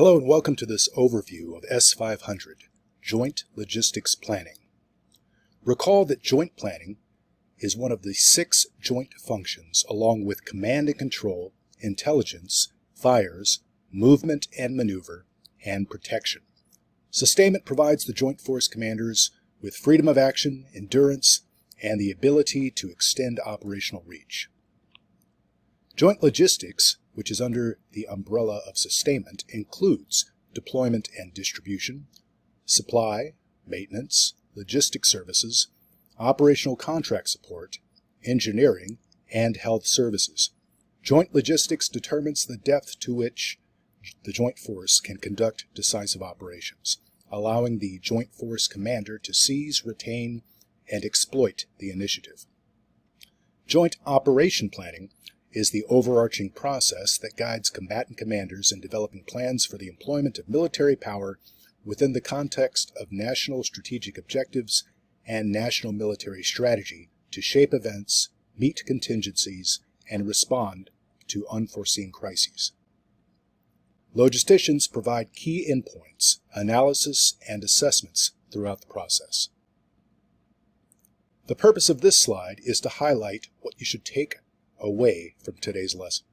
Hello and welcome to this overview of S500, Joint Logistics Planning. Recall that joint planning is one of the 6 joint functions along with command and control, intelligence, fires, movement and maneuver, and protection. Sustainment provides the joint force commanders with freedom of action, endurance, and the ability to extend operational reach. Joint logistics, which is under the umbrella of sustainment, includes deployment and distribution, supply, maintenance, logistics services, operational contract support, engineering, and health services. Joint logistics determines the depth to which the joint force can conduct decisive operations, allowing the joint force commander to seize, retain, and exploit the initiative. Joint operation planning is the overarching process that guides combatant commanders in developing plans for the employment of military power within the context of national strategic objectives and national military strategy to shape events, meet contingencies, and respond to unforeseen crises. Logisticians provide key endpoints, analysis, and assessments throughout the process. The purpose of this slide is to highlight what you should take away from today's lesson.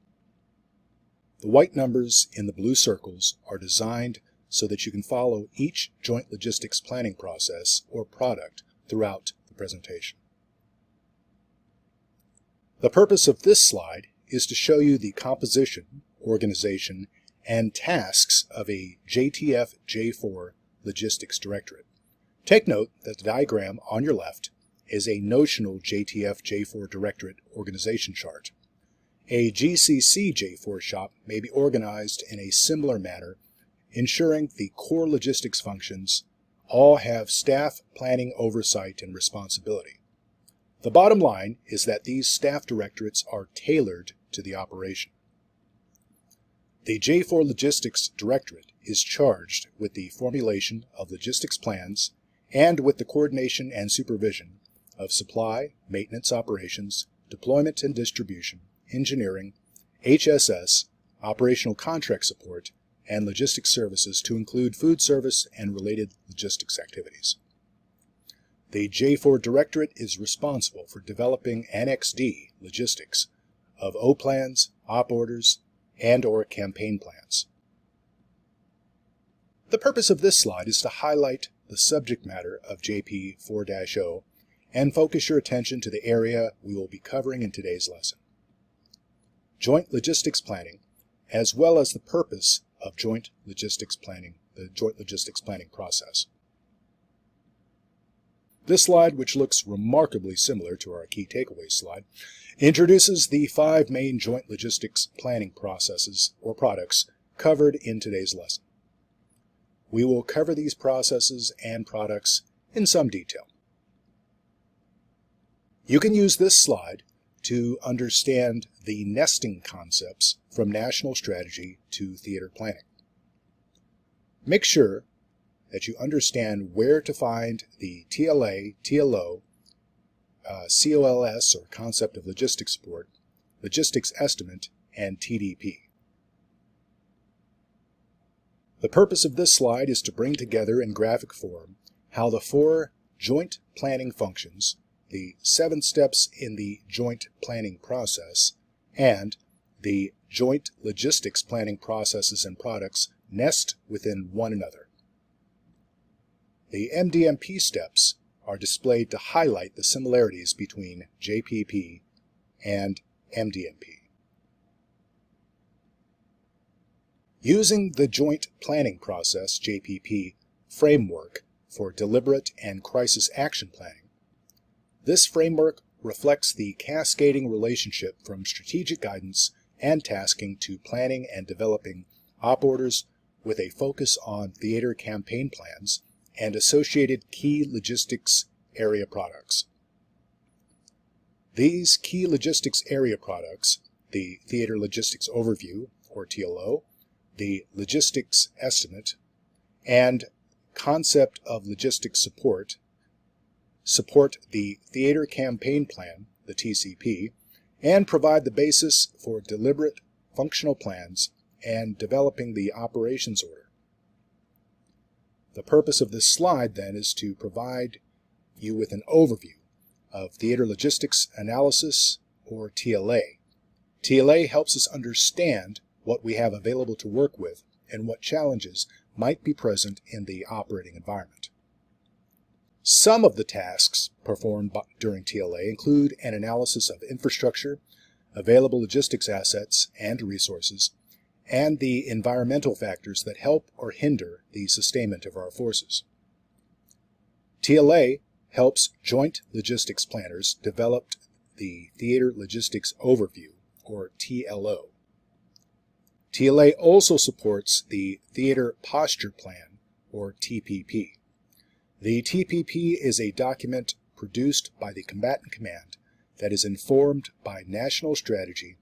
The white numbers in the blue circles are designed so that you can follow each joint logistics planning process or product throughout the presentation. The purpose of this slide is to show you the composition, organization, and tasks of a JTF J4 Logistics Directorate. Take note that the diagram on your left is a notional JTF J4 Directorate organization chart. A GCC J4 shop may be organized in a similar manner, ensuring the core logistics functions all have staff planning oversight and responsibility. The bottom line is that these staff directorates are tailored to the operation. The J4 Logistics Directorate is charged with the formulation of logistics plans and with the coordination and supervision of supply, maintenance operations, deployment and distribution, engineering, HSS, operational contract support, and logistics services to include food service and related logistics activities. The J4 Directorate is responsible for developing Annex D logistics of O plans, op orders, and/or campaign plans. The purpose of this slide is to highlight the subject matter of JP 4-0 and focus your attention to the area we will be covering in today's lesson. Joint logistics planning, as well as the purpose of joint logistics planning, the joint logistics planning process. This slide, which looks remarkably similar to our key takeaways slide, introduces the 5 main joint logistics planning processes or products covered in today's lesson. We will cover these processes and products in some detail. You can use this slide to understand the nesting concepts from national strategy to theater planning. Make sure that you understand where to find the TLA, TLO, COLS or Concept of Logistics Support, Logistics Estimate, and TDP. The purpose of this slide is to bring together in graphic form how the 4 joint planning functions, the 7 steps in the joint planning process, and the joint logistics planning processes and products nest within one another. The MDMP steps are displayed to highlight the similarities between JPP and MDMP. Using the Joint Planning Process, JPP, framework for deliberate and crisis action planning, this framework reflects the cascading relationship from strategic guidance and tasking to planning and developing op orders with a focus on theater campaign plans and associated key logistics area products. These key logistics area products, the Theater Logistics Overview, or TLO, the Logistics Estimate, and Concept of Logistics Support, support the Theater Campaign Plan, the TCP, and provide the basis for deliberate functional plans and developing the operations order. The purpose of this slide then is to provide you with an overview of Theater Logistics Analysis, or TLA. TLA helps us understand what we have available to work with and what challenges might be present in the operating environment. Some of the tasks performed during TLA include an analysis of infrastructure, available logistics assets and resources, and the environmental factors that help or hinder the sustainment of our forces. TLA helps Joint Logistics Planners develop the Theater Logistics Overview, or TLO. TLA also supports the Theater Posture Plan, or TPP. The TPP is a document produced by the Combatant Command that is informed by national strategy,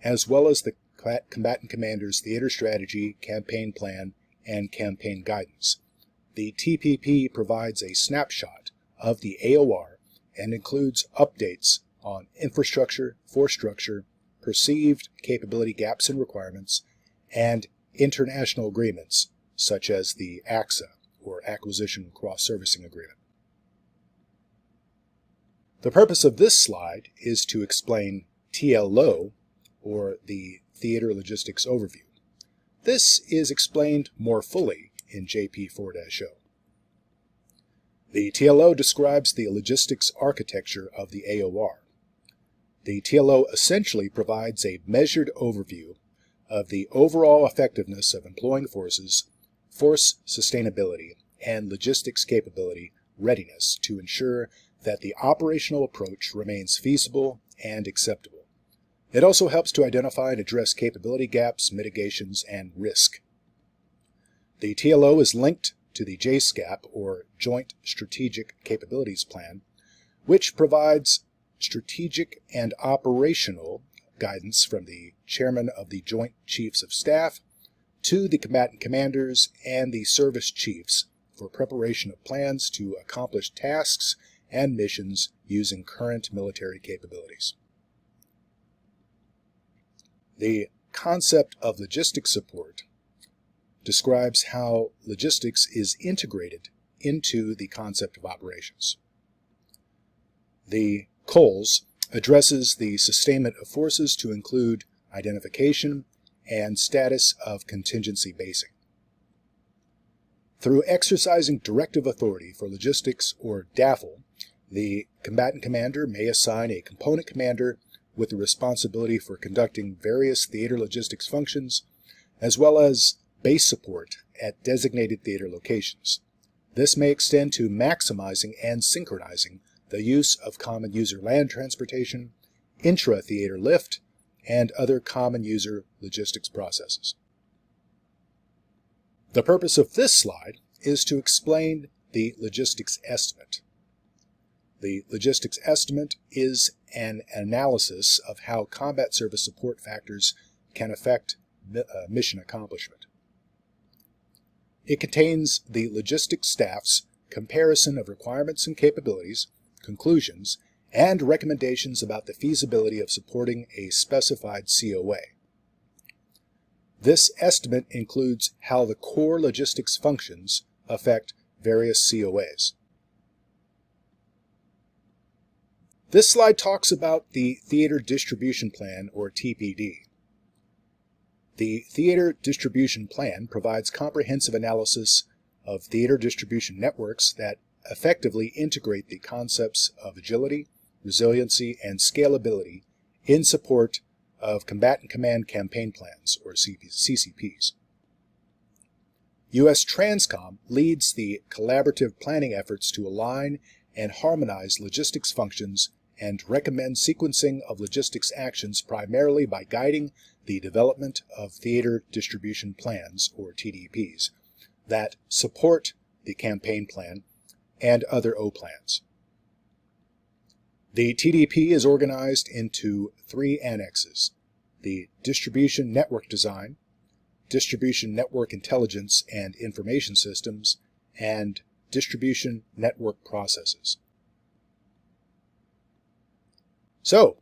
as well as the Combatant Commander's theater strategy, campaign plan, and campaign guidance. The TPP provides a snapshot of the AOR and includes updates on infrastructure, force structure, perceived capability gaps and requirements, and international agreements such as the ACSA, or Acquisition Cross-Servicing Agreement. The purpose of this slide is to explain TLO, or the Theater Logistics Overview. This is explained more fully in JP4-0. The TLO describes the logistics architecture of the AOR. The TLO essentially provides a measured overview of the overall effectiveness of employing forces, force sustainability, and logistics capability readiness to ensure that the operational approach remains feasible and acceptable. It also helps to identify and address capability gaps, mitigations, and risk. The TLO is linked to the JSCAP, or Joint Strategic Capabilities Plan, which provides strategic and operational guidance from the Chairman of the Joint Chiefs of Staff to the combatant commanders and the service chiefs for preparation of plans to accomplish tasks and missions using current military capabilities. The concept of logistics support describes how logistics is integrated into the concept of operations. The COLS addresses the sustainment of forces to include identification and status of contingency basing. Through exercising directive authority for logistics, or DAFL, the combatant commander may assign a component commander with the responsibility for conducting various theater logistics functions, as well as base support at designated theater locations. This may extend to maximizing and synchronizing the use of common user land transportation, intra-theater lift, and other common user logistics processes. The purpose of this slide is to explain the logistics estimate. The logistics estimate is an analysis of how combat service support factors can affect mission accomplishment. It contains the logistics staff's comparison of requirements and capabilities, conclusions, and recommendations about the feasibility of supporting a specified COA. This estimate includes how the core logistics functions affect various COAs. This slide talks about the Theater Distribution Plan, or TPD. The Theater Distribution Plan provides comprehensive analysis of theater distribution networks that effectively integrate the concepts of agility, resiliency, and scalability in support of Combatant Command Campaign Plans, or CCPs. U.S. Transcom leads the collaborative planning efforts to align and harmonize logistics functions and recommend sequencing of logistics actions primarily by guiding the development of theater distribution plans, or TDPs, that support the campaign plan and other O-plans. The TDP is organized into 3 annexes: the Distribution Network Design, Distribution Network Intelligence and Information Systems, and Distribution Network Processes. So,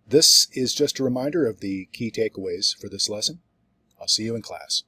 this is just a reminder of the key takeaways for this lesson. I'll see you in class.